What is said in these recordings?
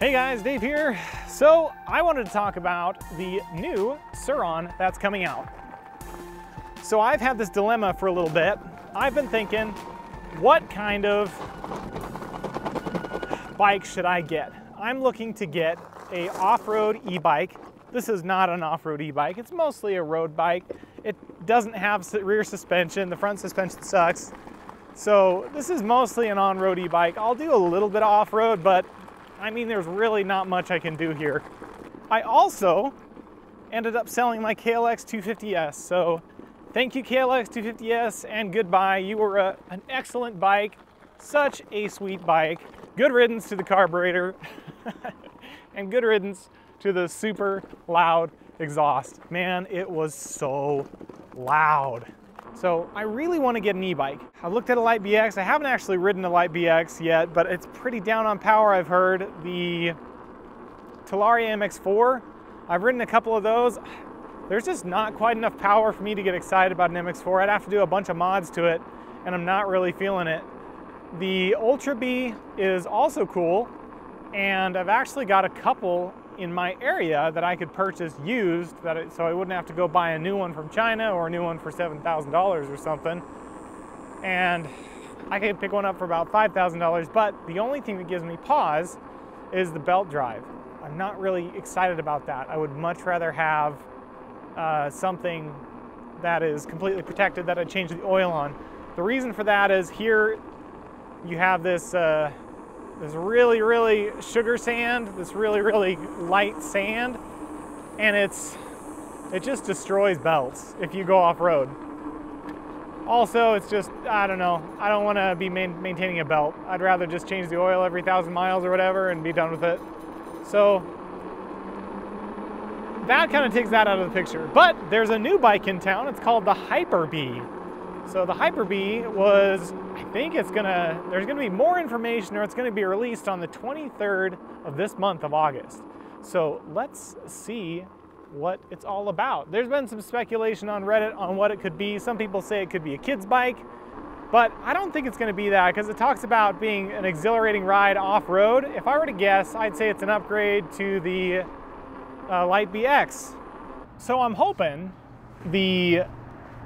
Hey guys, Dave here. So I wanted to talk about the new Surron that's coming out. So I've had this dilemma for a little bit. I've been thinking, what kind of bike should I get? I'm looking to get a off-road e-bike. This is not an off-road e-bike. It's mostly a road bike. It doesn't have rear suspension. The front suspension sucks. So this is mostly an on-road e-bike. I'll do a little bit of off-road, but I mean, there's really not much I can do here. I also ended up selling my KLX 250S. So thank you, KLX 250S, and goodbye. You were an excellent bike, such a sweet bike. Good riddance to the carburetor, and good riddance to the super loud exhaust. Man, it was so loud. So I really want to get an e-bike. I looked at a Light BX. I haven't actually ridden a Light BX yet, but it's pretty down on power, I've heard. The Talaria MX4, I've ridden a couple of those. There's just not quite enough power for me to get excited about an MX4. I'd have to do a bunch of mods to it, and I'm not really feeling it. The Ultra B is also cool, and I've actually got a couple in my area that I could purchase used, so I wouldn't have to go buy a new one from China or a new one for $7,000 or something. And I could pick one up for about $5,000, but the only thing that gives me pause is the belt drive. I'm not really excited about that. I would much rather have something that is completely protected that I change the oil on. The reason for that is here you have this this really sugar sand, this really light sand, and it just destroys belts if you go off-road. Also, it's just, I don't know, I don't want to be maintaining a belt. I'd rather just change the oil every 1,000 miles or whatever and be done with it. So that kind of takes that out of the picture. But there's a new bike in town. It's called the Hyper B. So the Hyper B was, I think there's gonna be more information, or it's gonna be released on the 23rd of this month of August. So let's see what it's all about. There's been some speculation on Reddit on what it could be. Some people say it could be a kid's bike, but I don't think it's gonna be that, because it talks about being an exhilarating ride off-road. If I were to guess, I'd say it's an upgrade to the Light BX. So I'm hoping the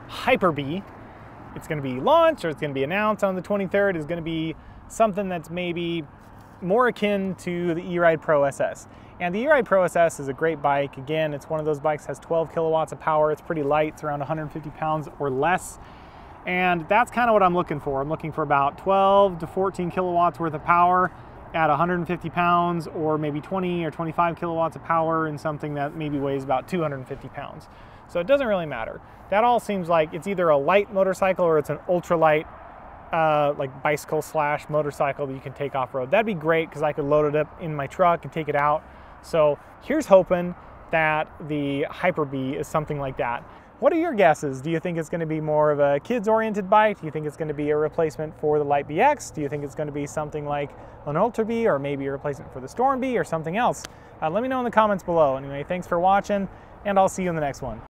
Hyper B, it's going to be launched, or it's going to be announced on the 23rd, is going to be something that's maybe more akin to the E-Ride Pro SS. And the E-Ride Pro SS is a great bike. Again, it's one of those bikes that has 12 kilowatts of power. It's pretty light. It's around 150 pounds or less. And that's kind of what I'm looking for. I'm looking for about 12 to 14 kilowatts worth of power at 150 pounds, or maybe 20 or 25 kilowatts of power in something that maybe weighs about 250 pounds. So it doesn't really matter. That all seems like it's either a light motorcycle or it's an ultralight like bicycle slash motorcycle that you can take off-road. That'd be great, because I could load it up in my truck and take it out. So here's hoping that the Hyper B is something like that. What are your guesses? Do you think it's going to be more of a kids-oriented bike? Do you think it's going to be a replacement for the Light BX? Do you think it's going to be something like an Ultra B, or maybe a replacement for the Storm B, or something else? Let me know in the comments below. Anyway, thanks for watching, and I'll see you in the next one.